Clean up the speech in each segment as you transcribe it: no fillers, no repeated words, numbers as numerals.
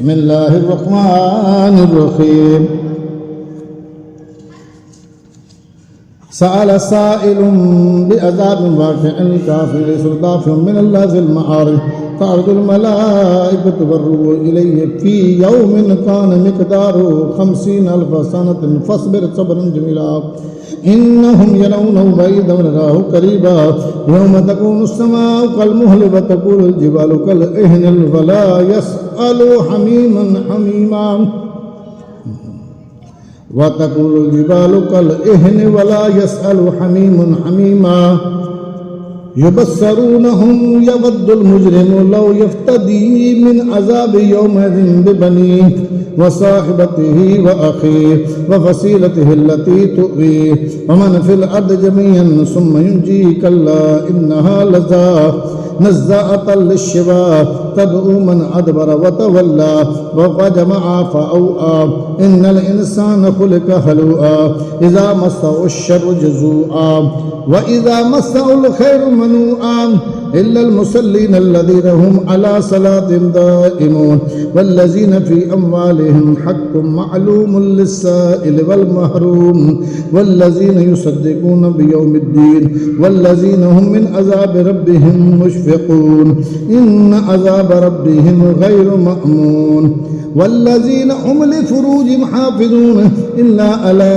بسم الله الرحمن الرحيم سأل سائل بعذاب واقع الكافر سرداف من الله ذي المعارف تعرض الملائكة والروح إليه في يوم كان مقداره 50,000 سنة فاصبر صبرا جميلا إنهم يرونه بعيدا ونراه قريبا يوم تكون السماء كالمهل وتكون الجبال كالعهن فلا يسأل حميما حميما وتكون الجبال كالعهن ولا يسأل حميم حميما يبصرونهم يود المجرم لو يفتدي من عذاب يومئذ ببنيه وصاحبته وأخيه وفصيلته التي تؤويه ومن في الأرض جميعا ثم ينجيه كلا إنها لظى نزاعة للشوى تدعو من أدبر وتولى وجمع فأوعى إن الإنسان خلق هلوعا إذا مسه الشر جزوعا وإذا مسه الخير منوعا إلا المصلين الذين هم على صلاتهم دائمون والذين في أموالهم حق معلوم للسائل والمحروم والذين يصدقون بيوم الدين والذين هم من عذاب ربهم مشفقون إن عذاب ربهم غير مأمون والذين هم لفروجهم حافظون إلا على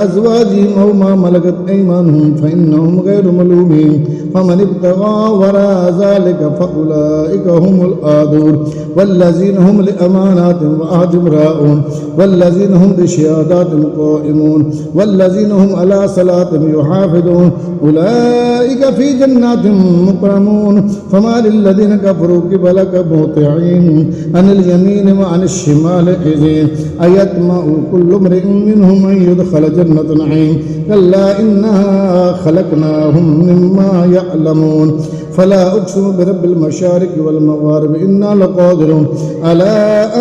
أزواجهم أو ما ملكت أيمانهم فإنهم غير ملومين فمن ابتغى وراء ذلك فأولئك هم العادون والذين هم لأماناتهم وعهدهم راعون والذين هم بشهاداتهم قائمون والذين هم على صلاتهم يحافظون أولئك في جنات مكرمون فما للذين كفروا قبلك مهطعين عن اليمين وعن الشمال حزين أيطمع كل امرئ منهم أن يدخل جنة نعيم كلا إنها خلقناهم مما يعلمون فلا أقسم برب المشارق والمغارب إنا لقادرون على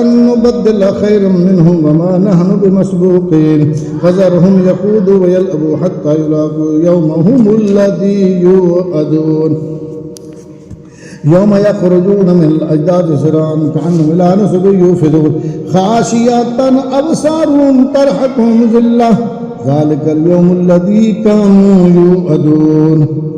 أن نبدل خيرا منهم وما نحن بمسبوقين فذرهم يخوضوا ويلعبوا حتى يلاقوا يومهم الذي يوعدون يوم يخرجون من الأجداث سراعا كأنهم إلى نصب يوفضون خاشية أبصارهم ترهقهم ذلة ذلك اليوم الذي كانوا يوعدون